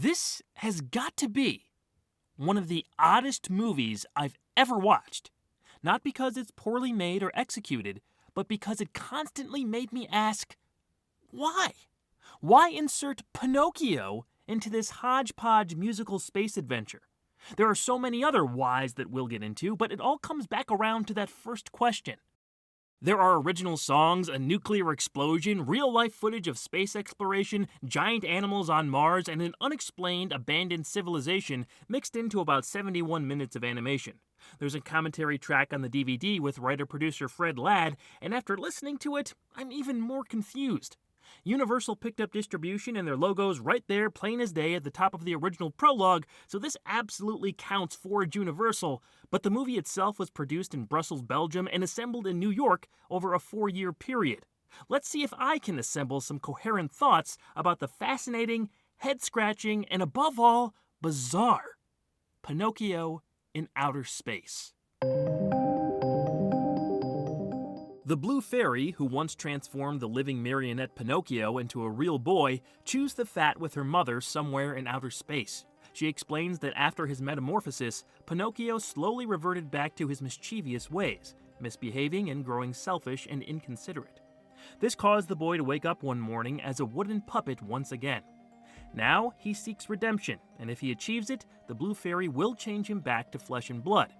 This has got to be one of the oddest movies I've ever watched. Not because it's poorly made or executed, but because it constantly made me ask, why? Why insert Pinocchio into this hodgepodge musical space adventure? There are so many other whys that we'll get into, but it all comes back around to that first question. There are original songs, a nuclear explosion, real-life footage of space exploration, giant animals on Mars, and an unexplained, abandoned civilization mixed into about 71 minutes of animation. There's a commentary track on the DVD with writer-producer Fred Ladd, and after listening to it, I'm even more confused. Universal picked up distribution and their logo's right there, plain as day, at the top of the original prologue, so this absolutely counts for Juniversal, but the movie itself was produced in Brussels, Belgium, and assembled in New York over a 4-year period. Let's see if I can assemble some coherent thoughts about the fascinating, head-scratching, and above all, bizarre Pinocchio in outer space. The Blue Fairy, who once transformed the living marionette Pinocchio into a real boy, chews the fat with her mother somewhere in outer space. She explains that after his metamorphosis, Pinocchio slowly reverted back to his mischievous ways, misbehaving and growing selfish and inconsiderate. This caused the boy to wake up one morning as a wooden puppet once again. Now he seeks redemption, and if he achieves it, the Blue Fairy will change him back to flesh and blood.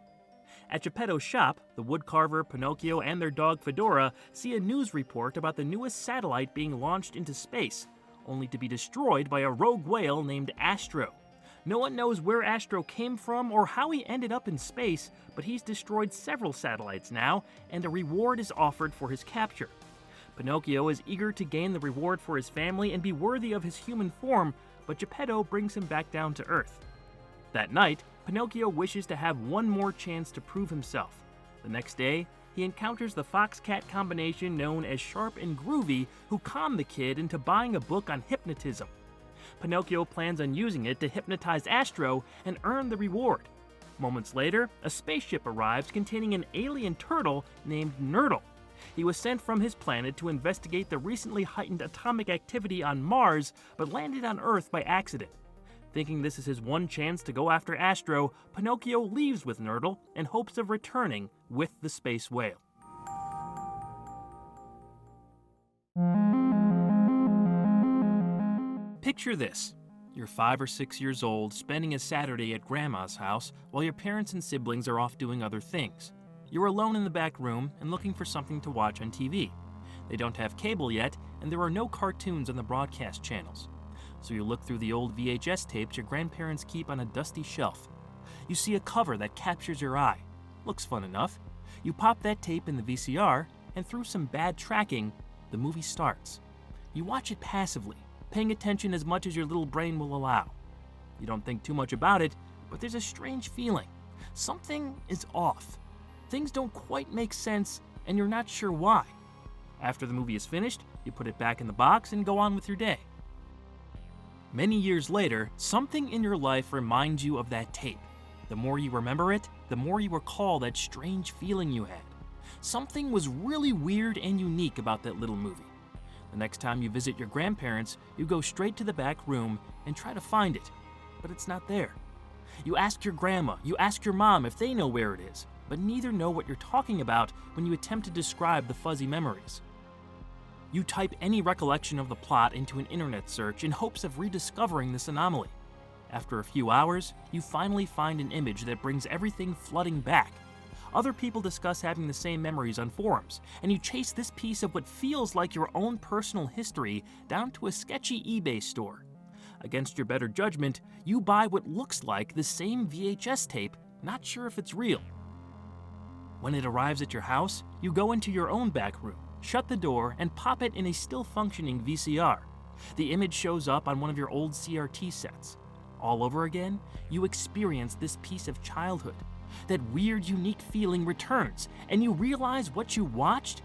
At Geppetto's shop, the woodcarver, Pinocchio, and their dog Fedora see a news report about the newest satellite being launched into space, only to be destroyed by a rogue whale named Astro. No one knows where Astro came from or how he ended up in space, but he's destroyed several satellites now, and a reward is offered for his capture. Pinocchio is eager to gain the reward for his family and be worthy of his human form, but Geppetto brings him back down to Earth. That night, Pinocchio wishes to have one more chance to prove himself. The next day, he encounters the fox-cat combination known as Sharp and Groovy, who con the kid into buying a book on hypnotism. Pinocchio plans on using it to hypnotize Astro and earn the reward. Moments later, a spaceship arrives containing an alien turtle named Nurdle. He was sent from his planet to investigate the recently heightened atomic activity on Mars, but landed on Earth by accident. Thinking this is his one chance to go after Astro, Pinocchio leaves with Nurdle in hopes of returning with the space whale. Picture this. You're 5 or 6 years old, spending a Saturday at Grandma's house while your parents and siblings are off doing other things. You're alone in the back room and looking for something to watch on TV. They don't have cable yet, and there are no cartoons on the broadcast channels. So you look through the old VHS tapes your grandparents keep on a dusty shelf. You see a cover that captures your eye. Looks fun enough. You pop that tape in the VCR, and through some bad tracking, the movie starts. You watch it passively, paying attention as much as your little brain will allow. You don't think too much about it, but there's a strange feeling. Something is off. Things don't quite make sense, and you're not sure why. After the movie is finished, you put it back in the box and go on with your day. Many years later, something in your life reminds you of that tape. The more you remember it, the more you recall that strange feeling you had. Something was really weird and unique about that little movie. The next time you visit your grandparents, you go straight to the back room and try to find it, but it's not there. You ask your grandma, you ask your mom if they know where it is, but neither know what you're talking about when you attempt to describe the fuzzy memories. You type any recollection of the plot into an internet search in hopes of rediscovering this anomaly. After a few hours, you finally find an image that brings everything flooding back. Other people discuss having the same memories on forums, and you chase this piece of what feels like your own personal history down to a sketchy eBay store. Against your better judgment, you buy what looks like the same VHS tape, not sure if it's real. When it arrives at your house, you go into your own back room, shut the door, and pop it in a still functioning VCR. The image shows up on one of your old CRT sets. All over again, you experience this piece of childhood. That weird, unique feeling returns, and you realize what you watched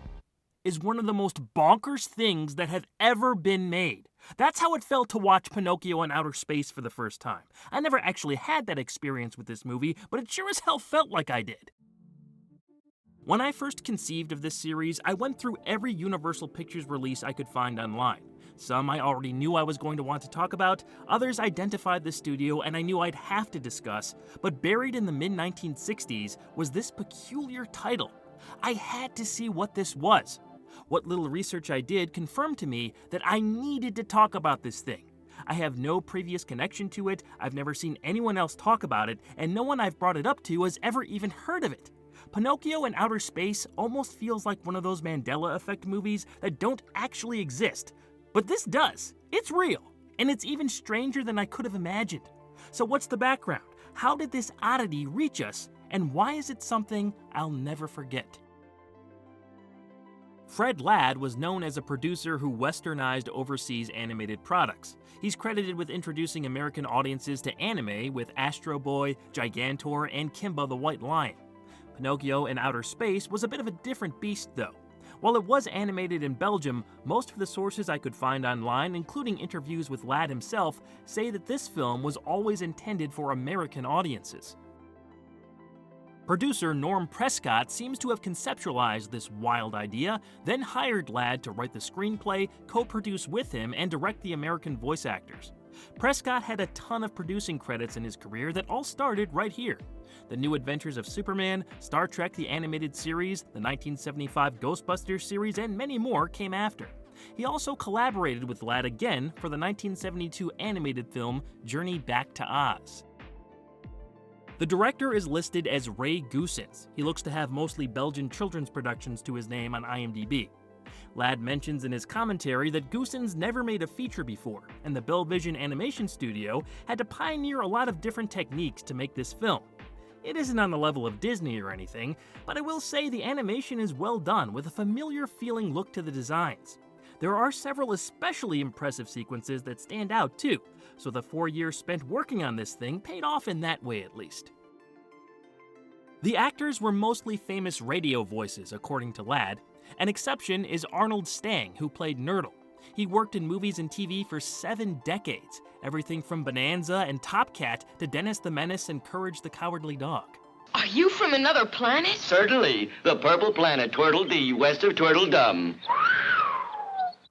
is one of the most bonkers things that have ever been made. That's how it felt to watch Pinocchio in outer space for the first time. I never actually had that experience with this movie, but it sure as hell felt like I did. When I first conceived of this series, I went through every Universal Pictures release I could find online. Some I already knew I was going to want to talk about, others identified the studio and I knew I'd have to discuss, but buried in the mid-1960s was this peculiar title. I had to see what this was. What little research I did confirmed to me that I needed to talk about this thing. I have no previous connection to it, I've never seen anyone else talk about it, and no one I've brought it up to has ever even heard of it. Pinocchio in Outer Space almost feels like one of those Mandela Effect movies that don't actually exist. But this does. It's real. And it's even stranger than I could have imagined. So what's the background? How did this oddity reach us? And why is it something I'll never forget? Fred Ladd was known as a producer who westernized overseas animated products. He's credited with introducing American audiences to anime with Astro Boy, Gigantor, and Kimba the White Lion. Pinocchio in Outer Space was a bit of a different beast though. While it was animated in Belgium, most of the sources I could find online, including interviews with Ladd himself, say that this film was always intended for American audiences. Producer Norm Prescott seems to have conceptualized this wild idea, then hired Ladd to write the screenplay, co-produce with him, and direct the American voice actors. Prescott had a ton of producing credits in his career that all started right here. The New Adventures of Superman, Star Trek the Animated Series, the 1975 Ghostbusters series, and many more came after. He also collaborated with Ladd again for the 1972 animated film Journey Back to Oz. The director is listed as Ray Goossens. He looks to have mostly Belgian children's productions to his name on IMDb. Ladd mentions in his commentary that Goossens never made a feature before, and the Belvision Animation Studio had to pioneer a lot of different techniques to make this film. It isn't on the level of Disney or anything, but I will say the animation is well done with a familiar feeling look to the designs. There are several especially impressive sequences that stand out too, so the 4 years spent working on this thing paid off in that way at least. The actors were mostly famous radio voices, according to Ladd. An exception is Arnold Stang, who played Nerdle. He worked in movies and TV for 7 decades, everything from Bonanza and Top Cat to Dennis the Menace and Courage the Cowardly Dog. Are you from another planet? Certainly. The purple planet, Twirtle Dee, west of Twirtledum.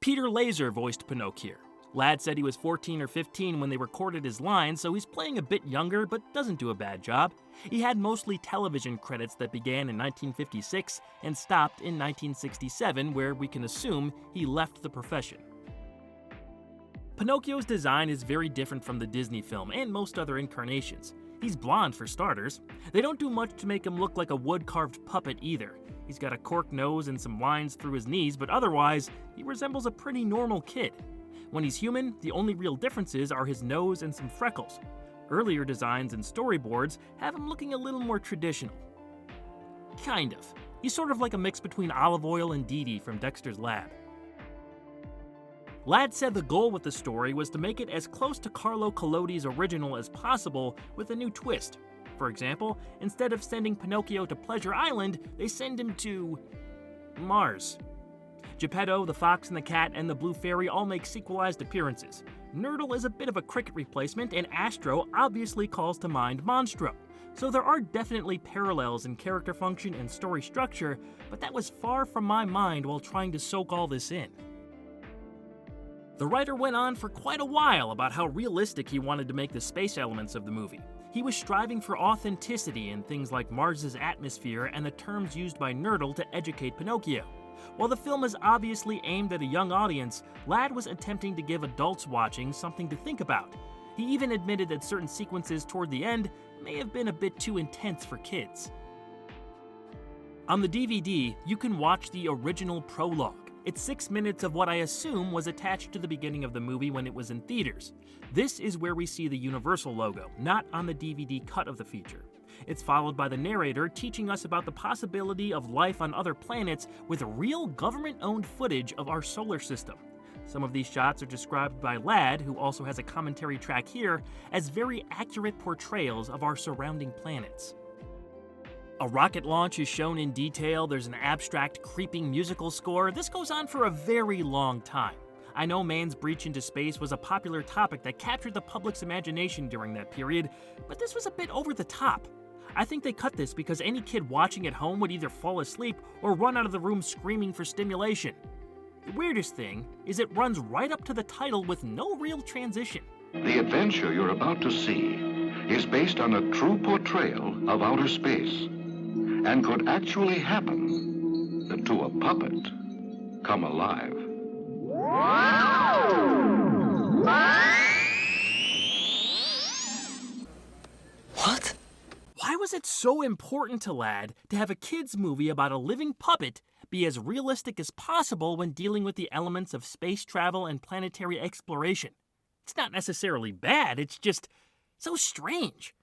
Peter Lazer voiced Pinocchio. Ladd said he was 14 or 15 when they recorded his lines, so he's playing a bit younger, but doesn't do a bad job. He had mostly television credits that began in 1956 and stopped in 1967, where we can assume he left the profession. Pinocchio's design is very different from the Disney film and most other incarnations. He's blonde for starters. They don't do much to make him look like a wood-carved puppet either. He's got a cork nose and some lines through his knees, but otherwise, he resembles a pretty normal kid. When he's human, the only real differences are his nose and some freckles. Earlier designs and storyboards have him looking a little more traditional. Kind of. He's sort of like a mix between Olive Oyl and Dee Dee from Dexter's Lab. Ladd said the goal with the story was to make it as close to Carlo Collodi's original as possible with a new twist. For example, instead of sending Pinocchio to Pleasure Island, they send him to Mars. Geppetto, the Fox and the Cat, and the Blue Fairy all make sequelized appearances. Nerdle is a bit of a cricket replacement, and Astro obviously calls to mind Monstro. So there are definitely parallels in character function and story structure, but that was far from my mind while trying to soak all this in. The writer went on for quite a while about how realistic he wanted to make the space elements of the movie. He was striving for authenticity in things like Mars's atmosphere and the terms used by Nerdle to educate Pinocchio. While the film is obviously aimed at a young audience, Ladd was attempting to give adults watching something to think about. He even admitted that certain sequences toward the end may have been a bit too intense for kids. On the DVD, you can watch the original prologue. It's 6 minutes of what I assume was attached to the beginning of the movie when it was in theaters. This is where we see the Universal logo, not on the DVD cut of the feature. It's followed by the narrator teaching us about the possibility of life on other planets with real government-owned footage of our solar system. Some of these shots are described by Ladd, who also has a commentary track here, as very accurate portrayals of our surrounding planets. A rocket launch is shown in detail, there's an abstract, creeping musical score. This goes on for a very long time. I know man's breach into space was a popular topic that captured the public's imagination during that period, but this was a bit over the top. I think they cut this because any kid watching at home would either fall asleep or run out of the room screaming for stimulation. The weirdest thing is it runs right up to the title with no real transition. The adventure you're about to see is based on a true portrayal of outer space and could actually happen to a puppet come alive. What? Why was it so important to Lad to have a kids' movie about a living puppet be as realistic as possible when dealing with the elements of space travel and planetary exploration? It's not necessarily bad, it's just so strange.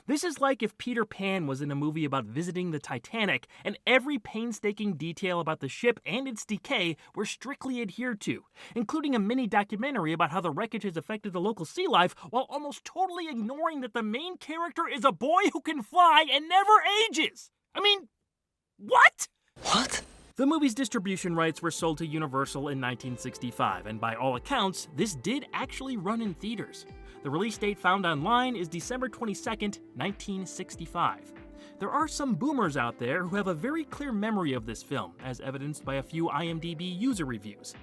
This is like if Peter Pan was in a movie about visiting the Titanic and every painstaking detail about the ship and its decay were strictly adhered to, including a mini documentary about how the wreckage has affected the local sea life while almost totally ignoring that the main character is a boy who can fly and never ages. I mean, what? What? The movie's distribution rights were sold to Universal in 1965, and by all accounts, this did actually run in theaters. The release date found online is December 22nd, 1965. There are some boomers out there who have a very clear memory of this film, as evidenced by a few IMDb user reviews.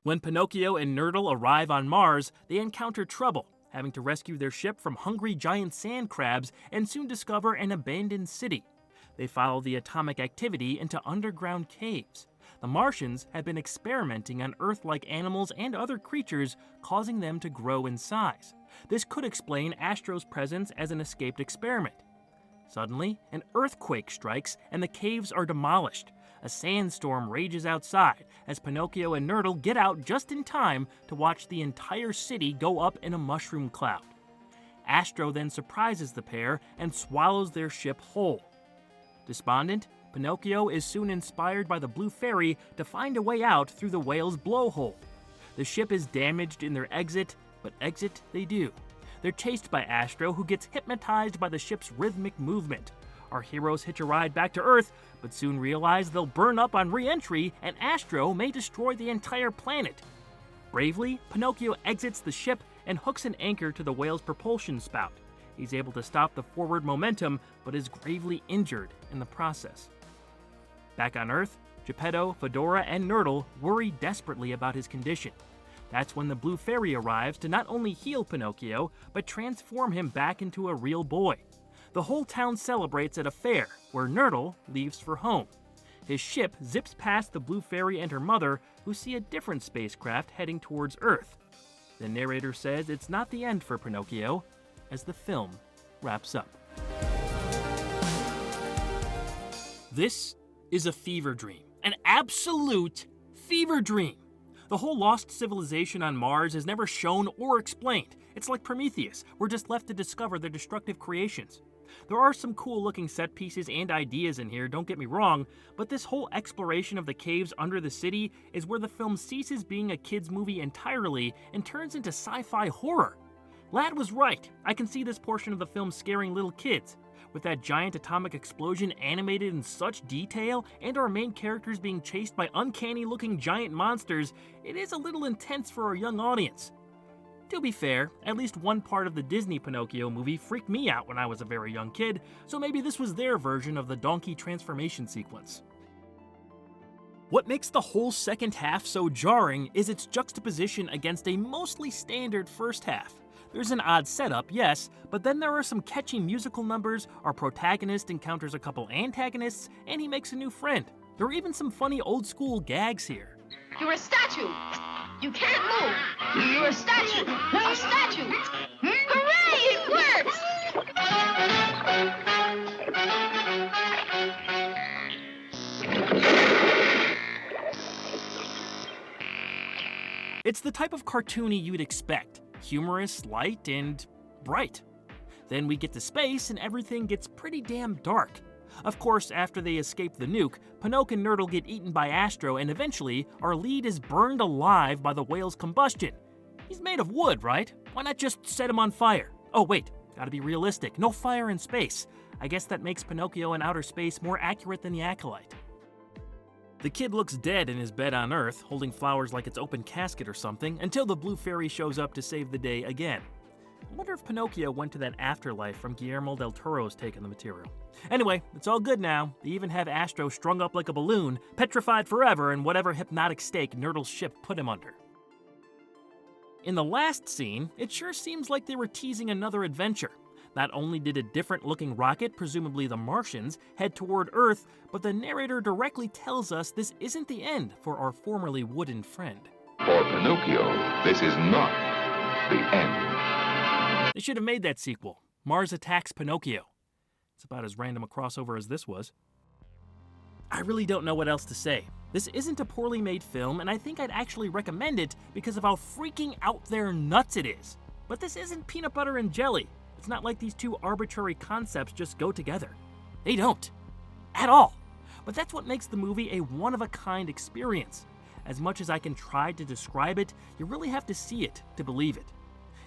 When Pinocchio and Nurdle arrive on Mars, they encounter trouble, having to rescue their ship from hungry giant sand crabs and soon discover an abandoned city. They follow the atomic activity into underground caves. The Martians have been experimenting on Earth-like animals and other creatures, causing them to grow in size. This could explain Astro's presence as an escaped experiment. Suddenly, an earthquake strikes and the caves are demolished. A sandstorm rages outside as Pinocchio and Nurdle get out just in time to watch the entire city go up in a mushroom cloud. Astro then surprises the pair and swallows their ship whole. Despondent, Pinocchio is soon inspired by the Blue Fairy to find a way out through the whale's blowhole. The ship is damaged in their exit, but exit they do. They're chased by Astro, who gets hypnotized by the ship's rhythmic movement. Our heroes hitch a ride back to Earth, but soon realize they'll burn up on re-entry and Astro may destroy the entire planet. Bravely, Pinocchio exits the ship and hooks an anchor to the whale's propulsion spout. He's able to stop the forward momentum, but is gravely injured in the process. Back on Earth, Geppetto, Fedora, and Nurdle worry desperately about his condition. That's when the Blue Fairy arrives to not only heal Pinocchio, but transform him back into a real boy. The whole town celebrates at a fair, where Nurdle leaves for home. His ship zips past the Blue Fairy and her mother, who see a different spacecraft heading towards Earth. The narrator says it's not the end for Pinocchio, as the film wraps up. This is a fever dream, an absolute fever dream. The whole lost civilization on Mars is never shown or explained. It's like Prometheus, we're just left to discover their destructive creations. There are some cool looking set pieces and ideas in here, don't get me wrong, but this whole exploration of the caves under the city is where the film ceases being a kids movie entirely and turns into sci-fi horror. Lad was right, I can see this portion of the film scaring little kids. With that giant atomic explosion animated in such detail, and our main characters being chased by uncanny-looking giant monsters, it is a little intense for our young audience. To be fair, at least one part of the Disney Pinocchio movie freaked me out when I was a very young kid, so maybe this was their version of the donkey transformation sequence. What makes the whole second half so jarring is its juxtaposition against a mostly standard first half. There's an odd setup, yes, but then there are some catchy musical numbers, our protagonist encounters a couple antagonists, and he makes a new friend. There are even some funny old-school gags here. You're a statue. You can't move. You're a statue. You're a statue. Hooray! It works! It's the type of cartoony you'd expect. Humorous, light, and bright. Then we get to space and everything gets pretty damn dark. Of course, after they escape the nuke, Pinocchio and Nurdle get eaten by Astro and eventually our lead is burned alive by the whale's combustion. He's made of wood, right? Why not just set him on fire? Oh wait, gotta be realistic. No fire in space. I guess that makes Pinocchio in outer space more accurate than the Acolyte. The kid looks dead in his bed on Earth, holding flowers like it's open casket or something, until the blue fairy shows up to save the day again. I wonder if Pinocchio went to that afterlife from Guillermo del Toro's take on the material. Anyway, it's all good now. They even have Astro strung up like a balloon, petrified forever in whatever hypnotic stake Nerdle's ship put him under. In the last scene, it sure seems like they were teasing another adventure. Not only did a different-looking rocket, presumably the Martians, head toward Earth, but the narrator directly tells us this isn't the end for our formerly wooden friend. For Pinocchio, this is not the end. They should have made that sequel, Mars Attacks Pinocchio. It's about as random a crossover as this was. I really don't know what else to say. This isn't a poorly made film, and I think I'd actually recommend it because of how freaking out there nuts it is. But this isn't peanut butter and jelly. It's not like these two arbitrary concepts just go together. They don't. At all. But that's what makes the movie a one-of-a-kind experience. As much as I can try to describe it, you really have to see it to believe it.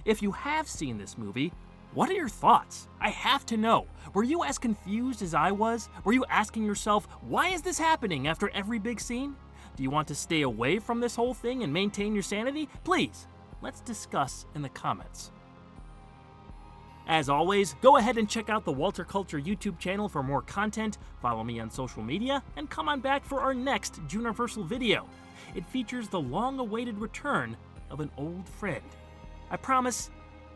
If you have seen this movie, what are your thoughts? I have to know. Were you as confused as I was? Were you asking yourself, why is this happening after every big scene? Do you want to stay away from this whole thing and maintain your sanity? Please, let's discuss in the comments. As always, go ahead and check out the Walter Culture YouTube channel for more content, follow me on social media, and come on back for our next Juniversal video. It features the long-awaited return of an old friend. I promise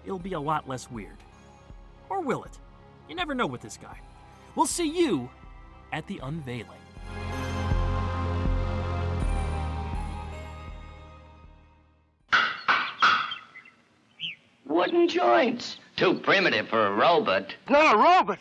it'll be a lot less weird. Or will it? You never know with this guy. We'll see you at the unveiling. Wooden joints. Too primitive for a robot. Not a robot.